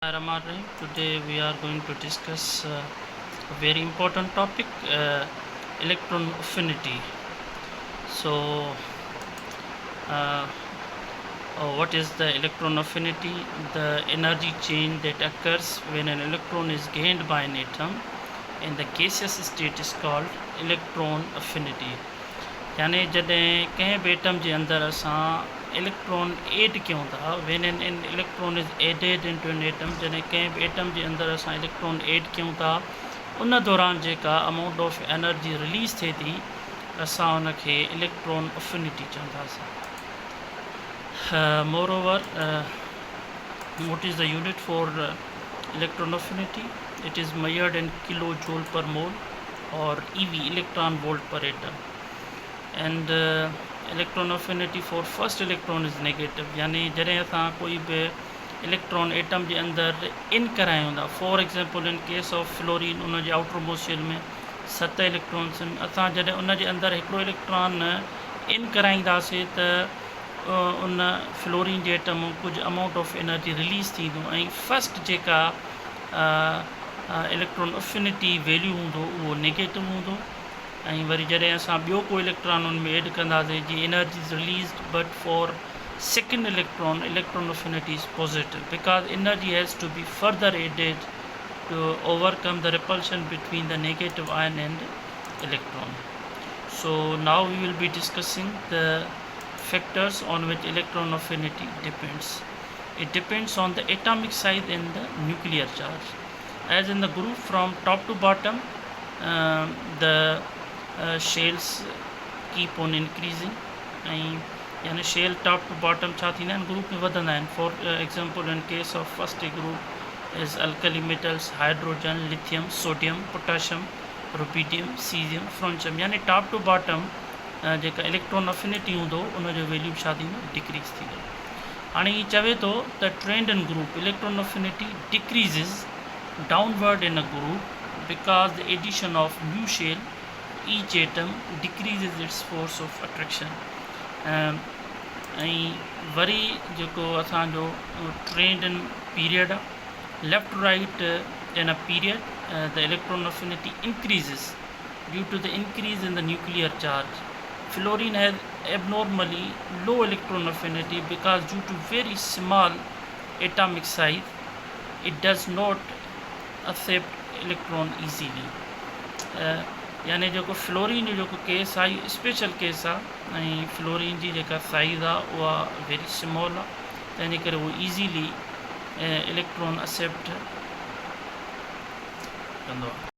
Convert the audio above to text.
Rahman Rahim. Today we are going to discuss a very important topic, electron affinity. So, uh, what is the electron affinity? The energy change that occurs when an electron is gained by an atom in the gaseous state is called electron affinity. यानी जॾहिं कंहिं बि atom जे अंदरि असां electron add कयूं था, when an electron is added into an atom, जॾहिं कंहिं बि एटम जे अंदरि असां इलेक्ट्रॉन एड कयूं था, उन दौरान जेका अमाउंट ऑफ एनर्जी रिलीज़ थिए थी, असां उनखे इलेक्ट्रॉन अफिनिटी चवंदासीं. Moreover, what is the unit for electron affinity? It is measured in kilojoule per mole or EV, electron volt per atom. And electron affinity for first electron is negative. यानी जॾहिं असां कोई बि electron atom जे अंदरि इन करायूं था, for example in case of fluorine, उन जे आउटर मोस्ट शेल में 7 इलेक्ट्रॉन्स आहिनि. असां जॾहिं उन जे अंदरि हिकिड़ो इलेक्ट्रॉन इन कराईंदासीं त उन फ्लोरीन जे एटम कुझु अमाउंट ऑफ एनर्जी रिलीज़ थींदो ऐं फस्ट जेका इलेक्ट्रॉन अफिनिटी वैल्यू हूंदो उहो नेगेटिव हूंदो. ऐं वरी जॾहिं असां ॿियो को इलेक्ट्रॉन उन में एड कंदासीं जी energy is released, but for second electron affinity is positive because energy has to be further added to overcome the repulsion between the negative ion and electron. So now we will be discussing the factors on which electron affinity depends. It depends on the atomic size and the nuclear charge. As in the group from top to bottom, the shells keep on increasing. यानी shell top to bottom छा थींदा आहिनि, group में वधंदा आहिनि. For example in case of first group is alkali metals, hydrogen, lithium, sodium, potassium, rubidium, caesium, francium. यानी top to bottom जेका electron affinity हूंदो उनजो वैल्यू छा थींदो, डिक्रीज़ थींदो. हाणे हीअ चवे थो त trend in group electron affinity decreases downward in a group because the addition of new shell each atom decreases its force of attraction. ऐं वरी जेको असांजो ट्रेंड इन पीरियड आहे, left right in a period the electron affinity increases due to the increase in the nuclear charge. Fluorine has abnormally low electron affinity because due to very small atomic size it does not accept electron easily. यानी जेको fluorine जो जेको case आहे इहो special case आहे ऐं fluorine जी जेका size आहे उहा वेरी स्मॉल आहे, तंहिंजे करे उहो ईज़ीली इलेक्ट्रॉन एक्सेप्ट कंदो आहे.